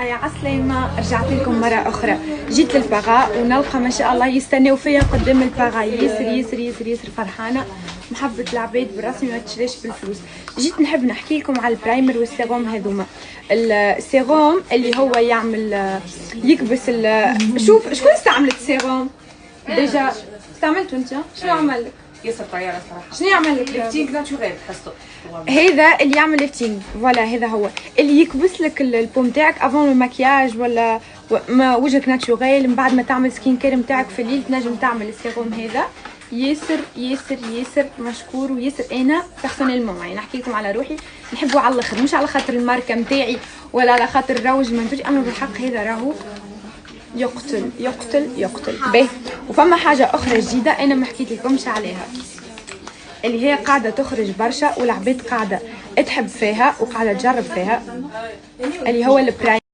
يا عسلامة، رجعت لكم مرة أخرى. جيت للباغا ونلقى ما شاء الله يستناو فيا قدام الباغا. ياسر ياسر ياسر ياسر فرحانة. محبة العباد بالرسمي ما تشريش بالفلوس. جيت نحب نحكي لكم على البرايمر والسيروم هذوما. السيروم اللي هو يعمل يكبس شوف شكون استعملت السيروم؟ ديجا استعملته انت؟ شنو عمل لك؟ ياسر طيارة صراحة. شنو يعمل لك؟ ليفتينغ ناتشورال تحسه. هذا اللي يعمل ليفتينغ، فوالا هذا هو اللي يكبس لك البوم تاعك افون المكياج ولا ما وجهك ناتشورال. من بعد ما تعمل سكين كير نتاعك في الليل تنجم تعمل السيروم هذا. ياسر ياسر ياسر مشكور وياسر. انا بيرسونيلمون يعني نحكي لكم على روحي نحبه على الاخر، مش على خاطر الماركه نتاعي ولا على خاطر الروج منتوج، اما بالحق هذا راهو يقتل يقتل يقتل به. وفما حاجه اخرى جديده انا ما حكيت لكمش عليها، اللي هي قاعده تخرج برشا والعباد قاعده تحب فيها وقاعده تجرب فيها، اللي هو البرايم.